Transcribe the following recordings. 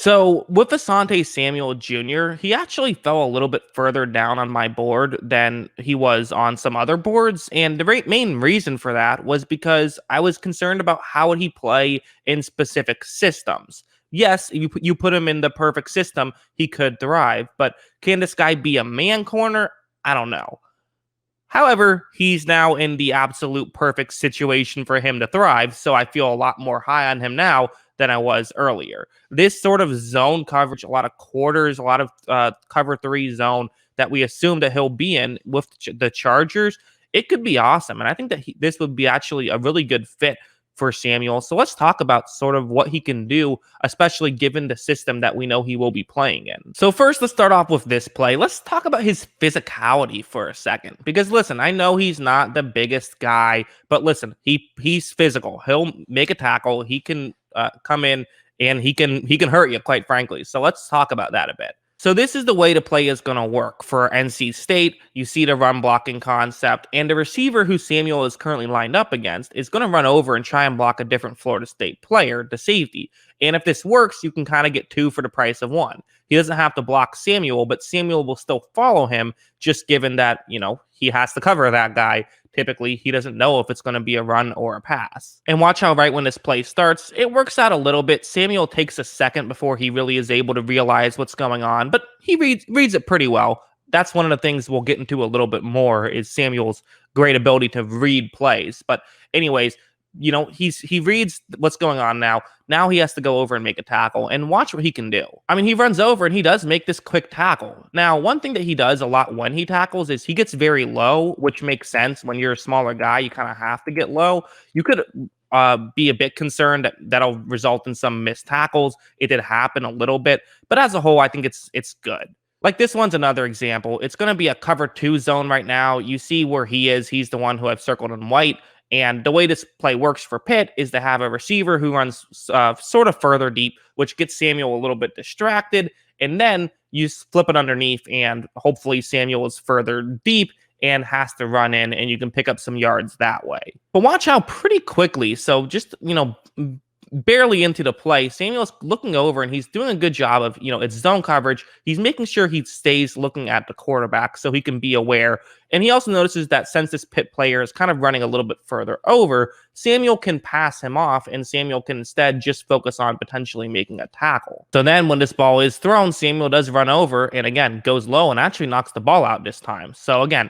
So with Asante Samuel Jr., he actually fell a little bit further down on my board than he was on some other boards. And the main reason for that was because I was concerned about how would he play in specific systems. Yes, you put him in the perfect system, he could thrive. But can this guy be a man corner? I don't know. However, he's now in the absolute perfect situation for him to thrive, so I feel a lot more high on him now than I was earlier. This sort of zone coverage, a lot of quarters, a lot of cover three zone that we assume that he'll be in with the Chargers, it could be awesome. And I think that this would be actually a really good fit for Samuel. So let's talk about sort of what he can do, especially given the system that we know he will be playing in. So first, let's start off with this play. Let's talk about his physicality for a second. Because listen, I know he's not the biggest guy, but listen, he's physical. He'll make a tackle. He can come in and he can hurt you, quite frankly. So let's talk about that a bit. So this is the way the play is going to work for NC State. You see the run blocking concept, and the receiver who Samuel is currently lined up against is going to run over and try and block a different Florida State player, the safety. And if this works, you can kind of get two for the price of one. He doesn't have to block Samuel, but Samuel will still follow him, just given that, he has to cover that guy. Typically, he doesn't know if it's going to be a run or a pass. And watch how right when this play starts, it works out a little bit. Samuel takes a second before he really is able to realize what's going on, but he reads it pretty well. That's one of the things we'll get into a little bit more is Samuel's great ability to read plays. But anyways, he reads what's going on now. Now he has to go over and make a tackle and watch what he can do. I mean, he runs over and he does make this quick tackle. Now, one thing that he does a lot when he tackles is he gets very low, which makes sense. When you're a smaller guy, you kind of have to get low. You could be a bit concerned that that'll result in some missed tackles. It did happen a little bit, but as a whole, I think it's good. Like this one's another example. It's going to be a cover two zone right now. You see where he is. He's the one who I've circled in white. And the way this play works for Pitt is to have a receiver who runs sort of further deep, which gets Samuel a little bit distracted. And then you flip it underneath, and hopefully Samuel is further deep and has to run in, and you can pick up some yards that way. But watch how pretty quickly, so just, barely into the play, Samuel's looking over and he's doing a good job of, it's zone coverage. He's making sure he stays looking at the quarterback so he can be aware. And he also notices that since this Pitt player is kind of running a little bit further over, Samuel can pass him off and Samuel can instead just focus on potentially making a tackle. So then when this ball is thrown, Samuel does run over and again goes low and actually knocks the ball out this time. So again,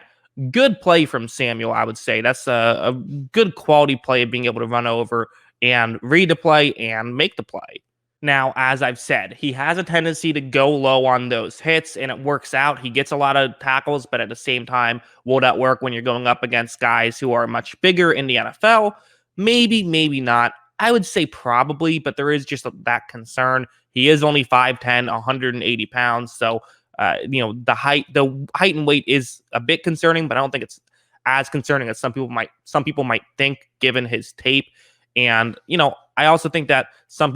good play from Samuel, I would say. That's a good quality play of being able to run over and read the play and make the play. Now, as I've said, he has a tendency to go low on those hits, and it works out. He gets a lot of tackles, but at the same time, will that work when you're going up against guys who are much bigger in the NFL? Maybe, maybe not. I would say probably, but there is just that concern. He is only 5'10", 180 pounds, so the height and weight is a bit concerning, but I don't think it's as concerning as some people might think given his tape. And, I also think that some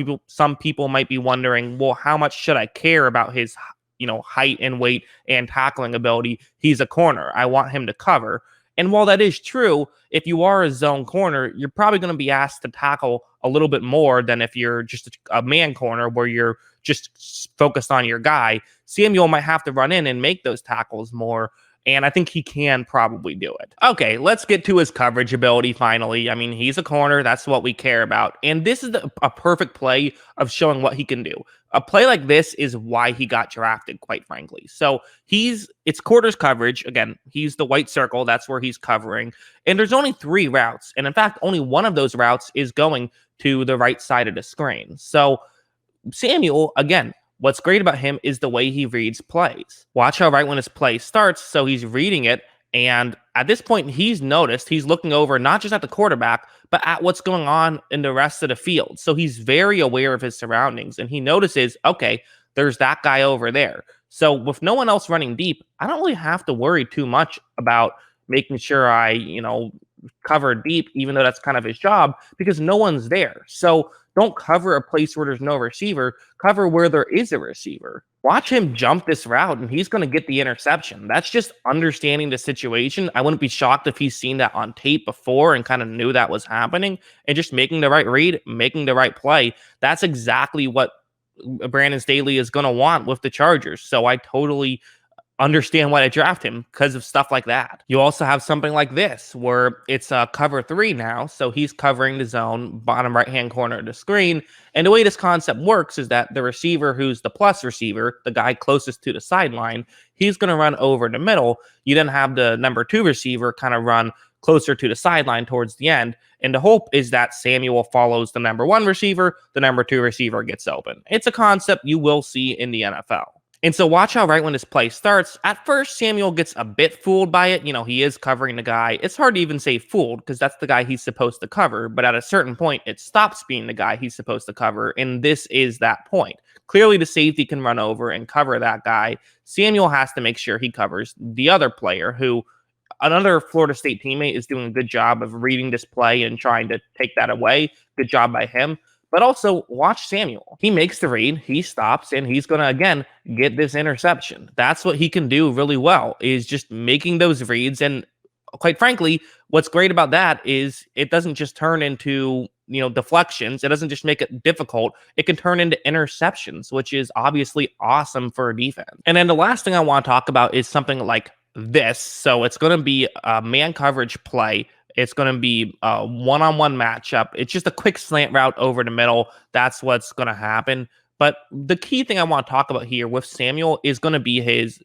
people might be wondering, well, how much should I care about his, height and weight and tackling ability? He's a corner. I want him to cover. And while that is true, if you are a zone corner, you're probably going to be asked to tackle a little bit more than if you're just a man corner where you're just focused on your guy. Samuel might have to run in and make those tackles more. And I think he can probably do it. Okay, let's get to his coverage ability finally. I mean, he's a corner. That's what we care about. And this is a perfect play of showing what he can do. A play like this is why he got drafted, quite frankly. So it's quarters coverage. Again, he's the white circle. That's where he's covering. And there's only 3 routes. And in fact, only one of those routes is going to the right side of the screen. So Samuel, again, what's great about him is the way he reads plays. Watch how right when his play starts, so he's reading it, and at this point, he's noticed, he's looking over not just at the quarterback, but at what's going on in the rest of the field. So he's very aware of his surroundings, and he notices, okay, there's that guy over there. So with no one else running deep, I don't really have to worry too much about making sure I, cover deep, even though that's kind of his job, because no one's there. So don't cover a place where there's no receiver. Cover where there is a receiver. Watch him jump this route, and he's going to get the interception. That's just understanding the situation. I wouldn't be shocked if he's seen that on tape before and kind of knew that was happening, and just making the right read, making the right play. That's exactly what Brandon Staley is going to want with the Chargers. So I totally understand why they draft him because of stuff like that. You also have something like this where it's cover three now. So he's covering the zone, bottom right hand corner of the screen. And the way this concept works is that the receiver who's the plus receiver, the guy closest to the sideline, he's going to run over the middle. You then have the number two receiver kind of run closer to the sideline towards the end. And the hope is that Samuel follows the number one receiver, the number two receiver gets open. It's a concept you will see in the NFL. And so watch how right when this play starts, at first Samuel gets a bit fooled by it. You know, he is covering the guy. It's hard to even say fooled because that's the guy he's supposed to cover. But at a certain point, it stops being the guy he's supposed to cover. And this is that point. Clearly, the safety can run over and cover that guy. Samuel has to make sure he covers the other player who another Florida State teammate is doing a good job of reading this play and trying to take that away. Good job by him. But also watch Samuel. He makes the read, he stops, and he's going to, again, get this interception. That's what he can do really well, is just making those reads. And quite frankly, what's great about that is it doesn't just turn into, deflections. It doesn't just make it difficult. It can turn into interceptions, which is obviously awesome for a defense. And then the last thing I want to talk about is something like this. So it's going to be a man coverage play. It's going to be a one-on-one matchup. It's just a quick slant route over the middle. That's what's going to happen. But the key thing I want to talk about here with Samuel is going to be his,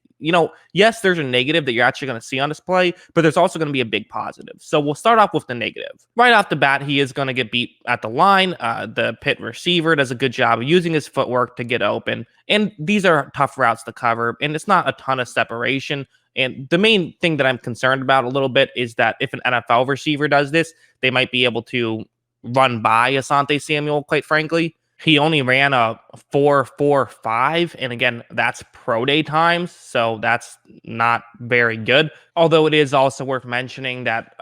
yes, there's a negative that you're actually going to see on display, but there's also going to be a big positive. So we'll start off with the negative. Right off the bat, he is going to get beat at the line. The Pitt receiver does a good job of using his footwork to get open. And these are tough routes to cover, and it's not a ton of separation. And the main thing that I'm concerned about a little bit is that if an NFL receiver does this, they might be able to run by Asante Samuel, quite frankly. He only ran a 4.45, and again, that's pro day times, so that's not very good. Although it is also worth mentioning that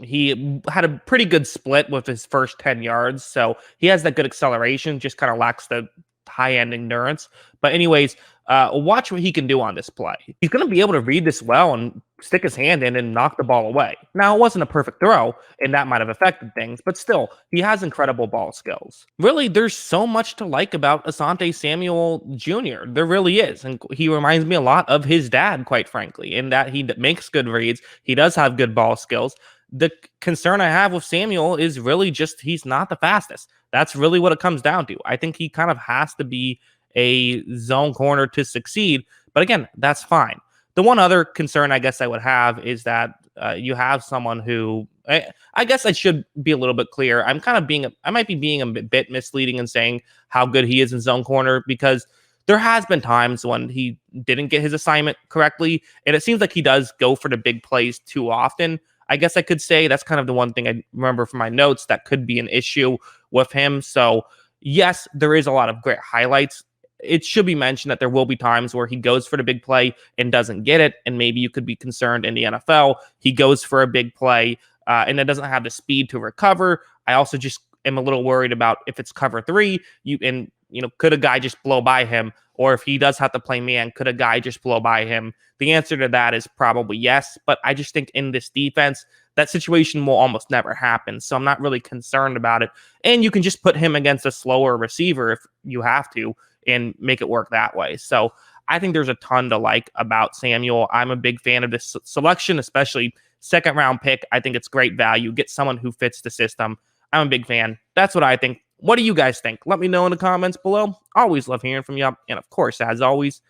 he had a pretty good split with his first 10 yards, so he has that good acceleration, just kind of lacks the high-end endurance. But anyways, watch what he can do on this play. He's going to be able to read this well and stick his hand in and knock the ball away. Now, it wasn't a perfect throw, and that might have affected things, but still, he has incredible ball skills. Really, there's so much to like about Asante Samuel Jr. There really is, and he reminds me a lot of his dad, quite frankly, in that he makes good reads. He does have good ball skills. The concern I have with Samuel is really just he's not the fastest. That's really what it comes down to. I think he kind of has to be a zone corner to succeed. But again, that's fine. The one other concern I guess I would have is that you have someone who I guess I should be a little bit clear. I might be being a bit misleading in saying how good he is in zone corner, because there has been times when he didn't get his assignment correctly, and it seems like he does go for the big plays too often. I guess I could say that's kind of the one thing I remember from my notes that could be an issue with him. So yes, there is a lot of great highlights. It should be mentioned that there will be times where he goes for the big play and doesn't get it. And maybe you could be concerned in the NFL. He goes for a big play and it doesn't have the speed to recover. I also just am a little worried about if it's cover three, could a guy just blow by him? Or if he does have to play man, could a guy just blow by him? The answer to that is probably yes. But I just think in this defense, that situation will almost never happen. So I'm not really concerned about it. And you can just put him against a slower receiver if you have to and make it work that way. So I think there's a ton to like about Samuel. I'm a big fan of this selection, especially second round pick. I think it's great value. Get someone who fits the system. I'm a big fan. That's what I think. What do you guys think? Let me know in the comments below. Always love hearing from you. And of course, as always,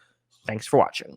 thanks for watching.